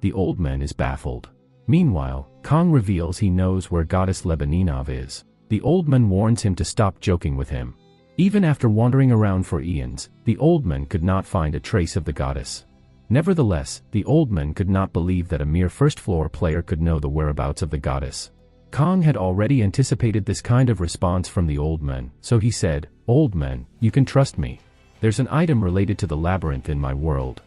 The old man is baffled. Meanwhile, Kong reveals he knows where goddess Lebeninov is. The old man warns him to stop joking with him. Even after wandering around for eons, the old man could not find a trace of the goddess. Nevertheless, the old man could not believe that a mere first-floor player could know the whereabouts of the goddess. Kong had already anticipated this kind of response from the old man, so he said, "Old man, you can trust me. There's an item related to the labyrinth in my world."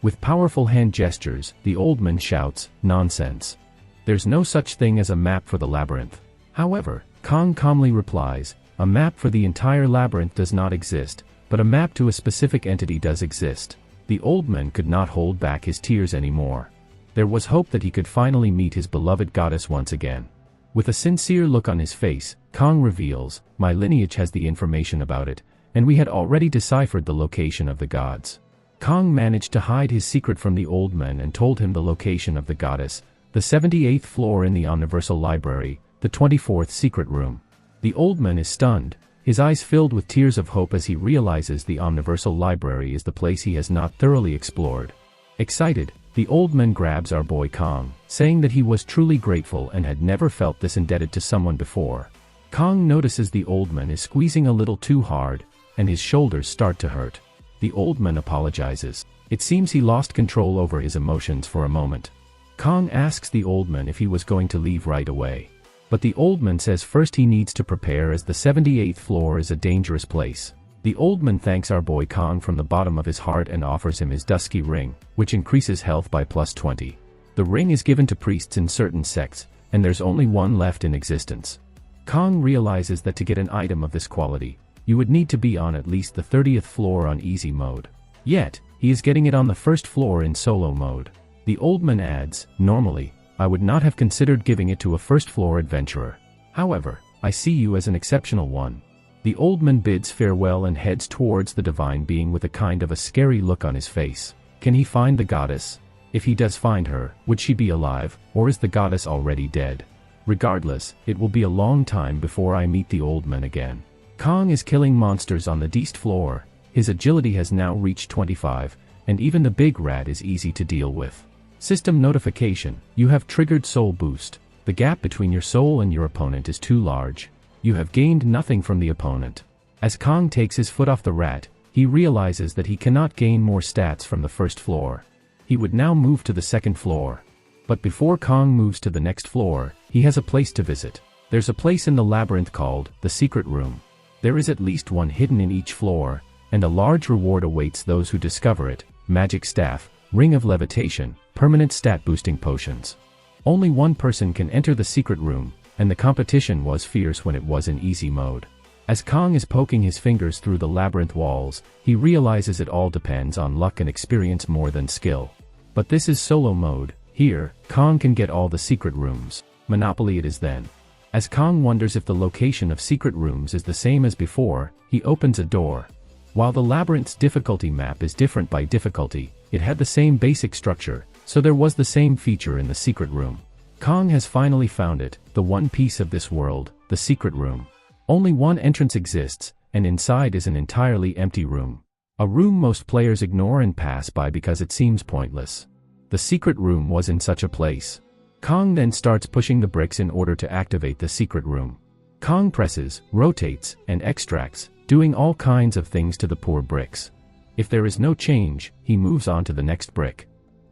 With powerful hand gestures, the old man shouts, "Nonsense. There's no such thing as a map for the labyrinth." However, Kong calmly replies, "A map for the entire labyrinth does not exist, but a map to a specific entity does exist." The old man could not hold back his tears anymore. There was hope that he could finally meet his beloved goddess once again. With a sincere look on his face, Kong reveals, "My lineage has the information about it, and we had already deciphered the location of the gods." Kong managed to hide his secret from the old man and told him the location of the goddess, the 78th floor in the Universal Library, the 24th secret room. The old man is stunned, his eyes filled with tears of hope as he realizes the Universal Library is the place he has not thoroughly explored. Excited, the old man grabs our boy Kong, saying that he was truly grateful and had never felt this indebted to someone before. Kong notices the old man is squeezing a little too hard, and his shoulders start to hurt. The old man apologizes. It seems he lost control over his emotions for a moment. Kong asks the old man if he was going to leave right away. But the old man says first he needs to prepare as the 78th floor is a dangerous place. The old man thanks our boy Kong from the bottom of his heart and offers him his dusky ring, which increases health by +20. The ring is given to priests in certain sects, and there's only one left in existence. Kong realizes that to get an item of this quality, you would need to be on at least the 30th floor on easy mode. Yet, he is getting it on the first floor in solo mode. The old man adds, "Normally, I would not have considered giving it to a first-floor adventurer. However, I see you as an exceptional one." The old man bids farewell and heads towards the divine being with a kind of a scary look on his face. Can he find the goddess? If he does find her, would she be alive, or is the goddess already dead? Regardless, it will be a long time before I meet the old man again. Kong is killing monsters on the D-st floor. His agility has now reached 25, and even the big rat is easy to deal with. System notification: you have triggered soul boost. The gap between your soul and your opponent is too large. You have gained nothing from the opponent. As Kong takes his foot off the rat, he realizes that he cannot gain more stats from the first floor. He would now move to the second floor. But before Kong moves to the next floor, he has a place to visit. There's a place in the labyrinth called the Secret Room. There is at least one hidden in each floor, and a large reward awaits those who discover it: magic staff, ring of levitation, permanent stat boosting potions. Only one person can enter the secret room, and the competition was fierce when it was in easy mode. As Kong is poking his fingers through the labyrinth walls, he realizes it all depends on luck and experience more than skill. But this is solo mode. Here, Kong can get all the secret rooms. Monopoly it is then. As Kong wonders if the location of secret rooms is the same as before, he opens a door. While the labyrinth's difficulty map is different by difficulty, it had the same basic structure, so there was the same feature in the secret room. Kong has finally found it, the one piece of this world, the secret room. Only one entrance exists, and inside is an entirely empty room. A room most players ignore and pass by because it seems pointless. The secret room was in such a place. Kong then starts pushing the bricks in order to activate the secret room. Kong presses, rotates, and extracts, doing all kinds of things to the poor bricks. If there is no change, he moves on to the next brick.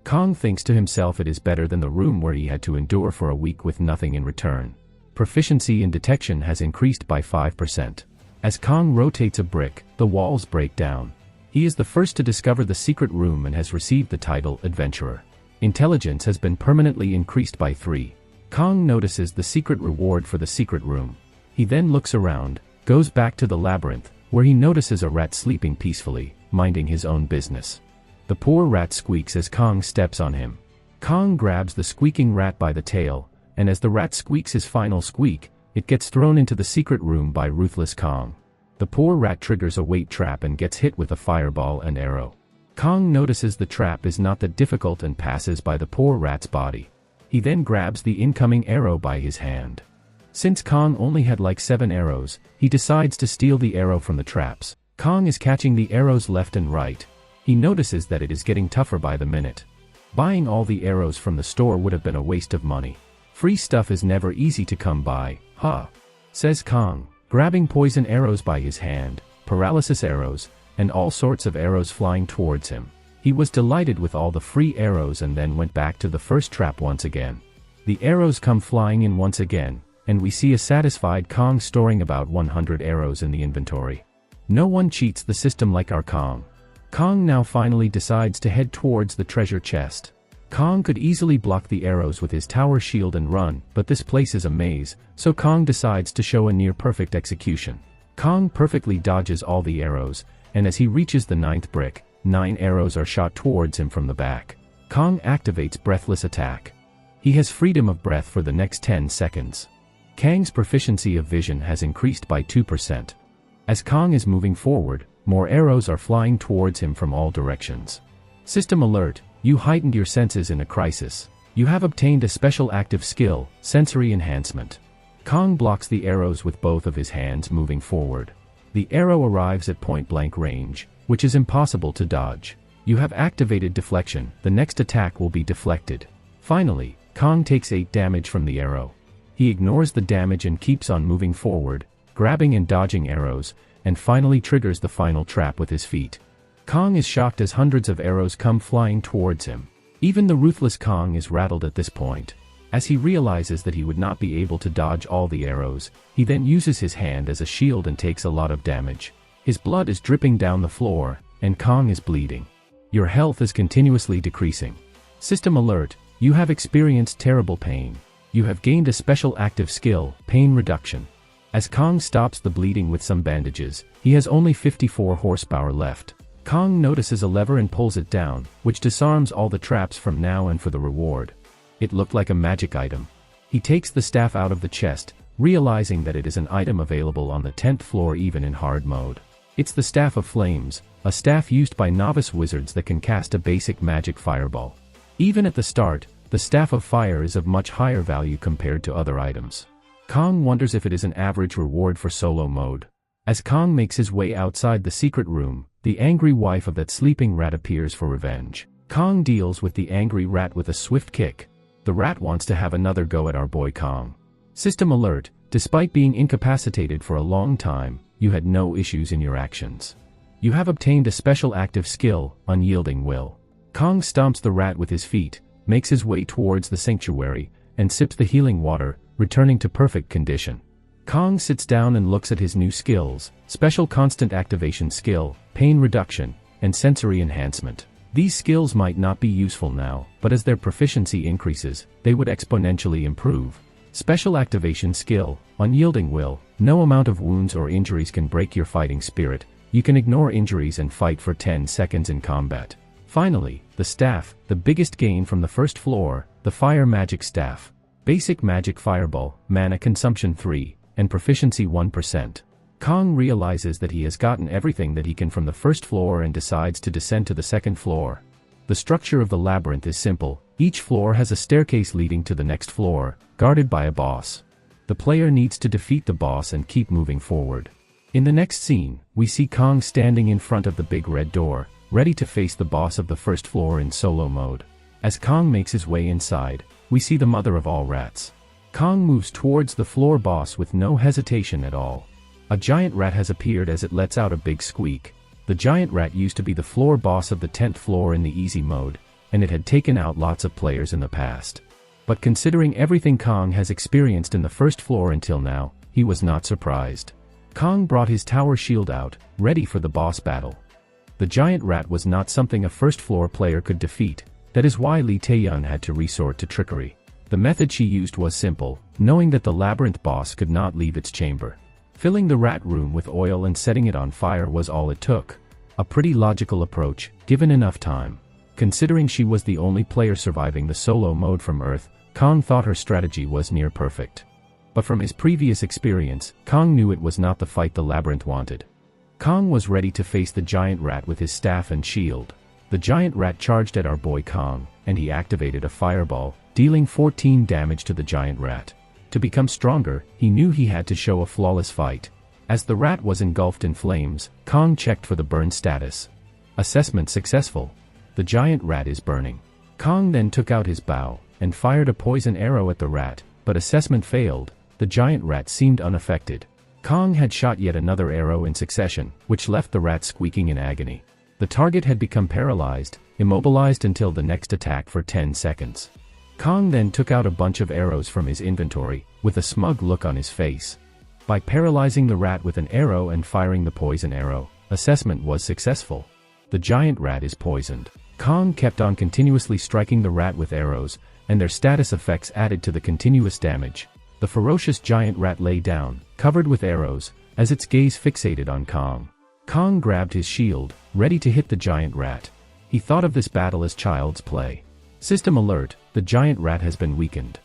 Kong thinks to himself it is better than the room where he had to endure for a week with nothing in return. Proficiency in detection has increased by 5%. As Kong rotates a brick, the walls break down. He is the first to discover the secret room and has received the title Adventurer. Intelligence has been permanently increased by 3. Kong notices the secret reward for the secret room. He then looks around, goes back to the labyrinth, where he notices a rat sleeping peacefully, minding his own business. The poor rat squeaks as Kong steps on him. Kong grabs the squeaking rat by the tail, and as the rat squeaks his final squeak, it gets thrown into the secret room by ruthless Kong. The poor rat triggers a weight trap and gets hit with a fireball and arrow. Kong notices the trap is not that difficult and passes by the poor rat's body. He then grabs the incoming arrow by his hand. Since Kong only had like 7 arrows, he decides to steal the arrow from the traps. Kong is catching the arrows left and right. He notices that it is getting tougher by the minute. Buying all the arrows from the store would have been a waste of money. Free stuff is never easy to come by, huh? Says Kong, grabbing poison arrows by his hand, paralysis arrows, and all sorts of arrows flying towards him. He was delighted with all the free arrows and then went back to the first trap once again. The arrows come flying in once again, and we see a satisfied Kong storing about 100 arrows in the inventory. No one cheats the system like our Kong. Kong now finally decides to head towards the treasure chest. Kong could easily block the arrows with his tower shield and run, but this place is a maze, so Kong decides to show a near-perfect execution. Kong perfectly dodges all the arrows, and as he reaches the 9th brick, 9 arrows are shot towards him from the back. Kong activates Breathless Attack. He has freedom of breath for the next 10 seconds. Kang's proficiency of vision has increased by 2%. As Kong is moving forward, more arrows are flying towards him from all directions. System alert, you heightened your senses in a crisis. You have obtained a special active skill, Sensory Enhancement. Kong blocks the arrows with both of his hands moving forward. The arrow arrives at point-blank range, which is impossible to dodge. You have activated Deflection, the next attack will be deflected. Finally, Kong takes 8 damage from the arrow. He ignores the damage and keeps on moving forward, grabbing and dodging arrows, and finally triggers the final trap with his feet. Kong is shocked as hundreds of arrows come flying towards him. Even the ruthless Kong is rattled at this point. As he realizes that he would not be able to dodge all the arrows, he then uses his hand as a shield and takes a lot of damage. His blood is dripping down the floor, and Kong is bleeding. Your health is continuously decreasing. System alert, you have experienced terrible pain. You have gained a special active skill, Pain Reduction. As Kong stops the bleeding with some bandages, he has only 54 horsepower left. Kong notices a lever and pulls it down, which disarms all the traps from now and for the reward. It looked like a magic item. He takes the staff out of the chest, realizing that it is an item available on the 10th floor even in hard mode. It's the Staff of Flames, a staff used by novice wizards that can cast a basic magic fireball. Even at the start, the Staff of Fire is of much higher value compared to other items. Kong wonders if it is an average reward for solo mode. As Kong makes his way outside the secret room, the angry wife of that sleeping rat appears for revenge. Kong deals with the angry rat with a swift kick. The rat wants to have another go at our boy Kong. System alert, despite being incapacitated for a long time, you had no issues in your actions. You have obtained a special active skill, Unyielding Will. Kong stomps the rat with his feet, makes his way towards the sanctuary, and sips the healing water, returning to perfect condition. Kong sits down and looks at his new skills, Special Constant Activation Skill, Pain Reduction, and Sensory Enhancement. These skills might not be useful now, but as their proficiency increases, they would exponentially improve. Special Activation Skill, Unyielding Will. No amount of wounds or injuries can break your fighting spirit. You can ignore injuries and fight for 10 seconds in combat. Finally, the staff, the biggest gain from the first floor, the Fire Magic Staff. Basic Magic Fireball, Mana Consumption 3, and Proficiency 1%. Kong realizes that he has gotten everything that he can from the first floor and decides to descend to the second floor. The structure of the labyrinth is simple. Each floor has a staircase leading to the next floor, guarded by a boss. The player needs to defeat the boss and keep moving forward. In the next scene, we see Kong standing in front of the big red door, ready to face the boss of the first floor in solo mode. As Kong makes his way inside, we see the mother of all rats. Kong moves towards the floor boss with no hesitation at all. A giant rat has appeared as it lets out a big squeak. The giant rat used to be the floor boss of the 10th floor in the easy mode, and it had taken out lots of players in the past. But considering everything Kong has experienced in the first floor until now, he was not surprised. Kong brought his tower shield out, ready for the boss battle. The giant rat was not something a first floor player could defeat. That is why Lee Taeyun had to resort to trickery. The method she used was simple, knowing that the labyrinth boss could not leave its chamber. Filling the rat room with oil and setting it on fire was all it took. A pretty logical approach, given enough time. Considering she was the only player surviving the solo mode from Earth, Kong thought her strategy was near perfect. But from his previous experience, Kong knew it was not the fight the labyrinth wanted. Kong was ready to face the giant rat with his staff and shield. The giant rat charged at our boy Kong, and he activated a fireball, dealing 14 damage to the giant rat. To become stronger, he knew he had to show a flawless fight. As the rat was engulfed in flames, Kong checked for the burn status. Assessment successful. The giant rat is burning. Kong then took out his bow and fired a poison arrow at the rat, but assessment failed. The giant rat seemed unaffected. Kong had shot yet another arrow in succession, which left the rat squeaking in agony. The target had become paralyzed, immobilized until the next attack for 10 seconds. Kong then took out a bunch of arrows from his inventory, with a smug look on his face. By paralyzing the rat with an arrow and firing the poison arrow, assessment was successful. The giant rat is poisoned. Kong kept on continuously striking the rat with arrows, and their status effects added to the continuous damage. The ferocious giant rat lay down, covered with arrows, as its gaze fixated on Kong. Kong grabbed his shield, ready to hit the giant rat. He thought of this battle as child's play. System alert, the giant rat has been weakened.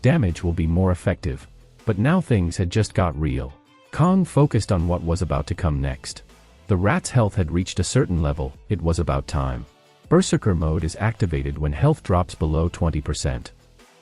Damage will be more effective. But now things had just got real. Kong focused on what was about to come next. The rat's health had reached a certain level, it was about time. Berserker mode is activated when health drops below 20%.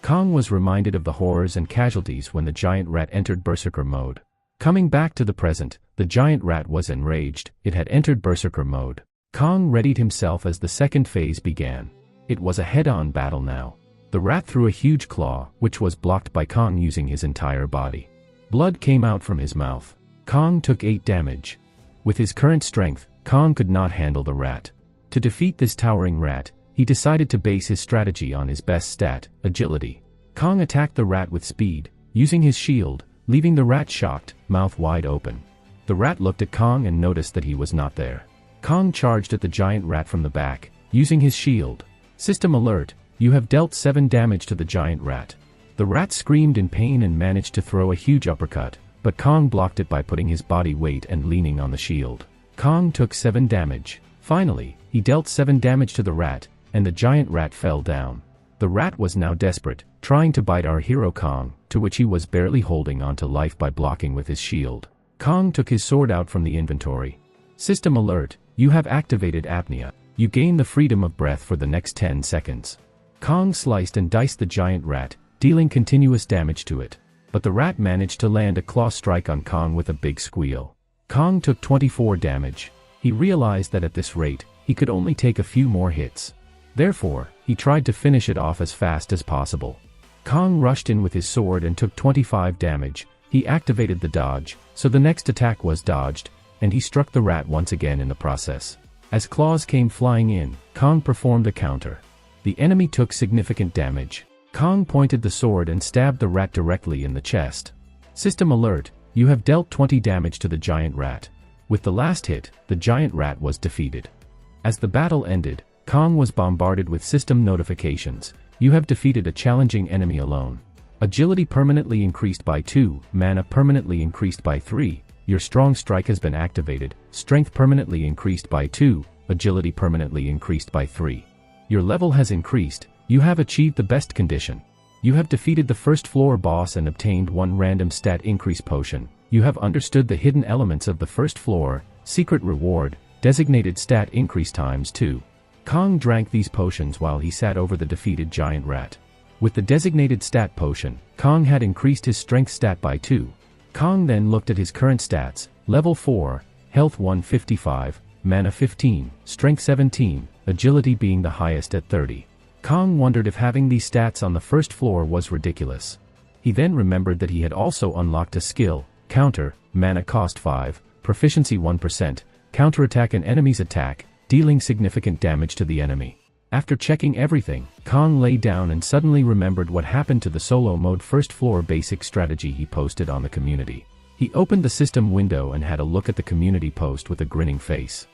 Kong was reminded of the horrors and casualties when the giant rat entered Berserker mode. Coming back to the present, the giant rat was enraged, it had entered Berserker mode. Kong readied himself as the second phase began. It was a head-on battle now. The rat threw a huge claw, which was blocked by Kong using his entire body. Blood came out from his mouth. Kong took 8 damage. With his current strength, Kong could not handle the rat. To defeat this towering rat, he decided to base his strategy on his best stat, agility. Kong attacked the rat with speed, using his shield, leaving the rat shocked, mouth wide open. The rat looked at Kong and noticed that he was not there. Kong charged at the giant rat from the back, using his shield. System alert, you have dealt 7 damage to the giant rat. The rat screamed in pain and managed to throw a huge uppercut, but Kong blocked it by putting his body weight and leaning on the shield. Kong took 7 damage. Finally, he dealt 7 damage to the rat, and the giant rat fell down. The rat was now desperate, trying to bite our hero Kong, to which he was barely holding onto life by blocking with his shield. Kong took his sword out from the inventory. System alert, you have activated apnea. You gain the freedom of breath for the next 10 seconds. Kong sliced and diced the giant rat, dealing continuous damage to it. But the rat managed to land a claw strike on Kong with a big squeal. Kong took 24 damage. He realized that at this rate, he could only take a few more hits. Therefore, he tried to finish it off as fast as possible. Kong rushed in with his sword and took 25 damage. He activated the dodge, so the next attack was dodged, and he struck the rat once again in the process. As claws came flying in, Kong performed the counter. The enemy took significant damage. Kong pointed the sword and stabbed the rat directly in the chest. System alert, you have dealt 20 damage to the giant rat. With the last hit, the giant rat was defeated. As the battle ended, Kong was bombarded with system notifications. You have defeated a challenging enemy alone. Agility permanently increased by 2, mana permanently increased by 3, your strong strike has been activated, strength permanently increased by 2, agility permanently increased by 3. Your level has increased, you have achieved the best condition. You have defeated the first floor boss and obtained 1 random stat increase potion. You have understood the hidden elements of the first floor, secret reward, designated stat increase times 2. Kong drank these potions while he sat over the defeated giant rat. With the designated stat potion, Kong had increased his strength stat by 2. Kong then looked at his current stats, level 4, health 155, mana 15, strength 17, agility being the highest at 30. Kong wondered if having these stats on the first floor was ridiculous. He then remembered that he had also unlocked a skill, counter, mana cost 5, proficiency 1%, counterattack an enemy's attack, dealing significant damage to the enemy. After checking everything, Kong lay down and suddenly remembered what happened to the solo mode first floor basic strategy he posted on the community. He opened the system window and had a look at the community post with a grinning face.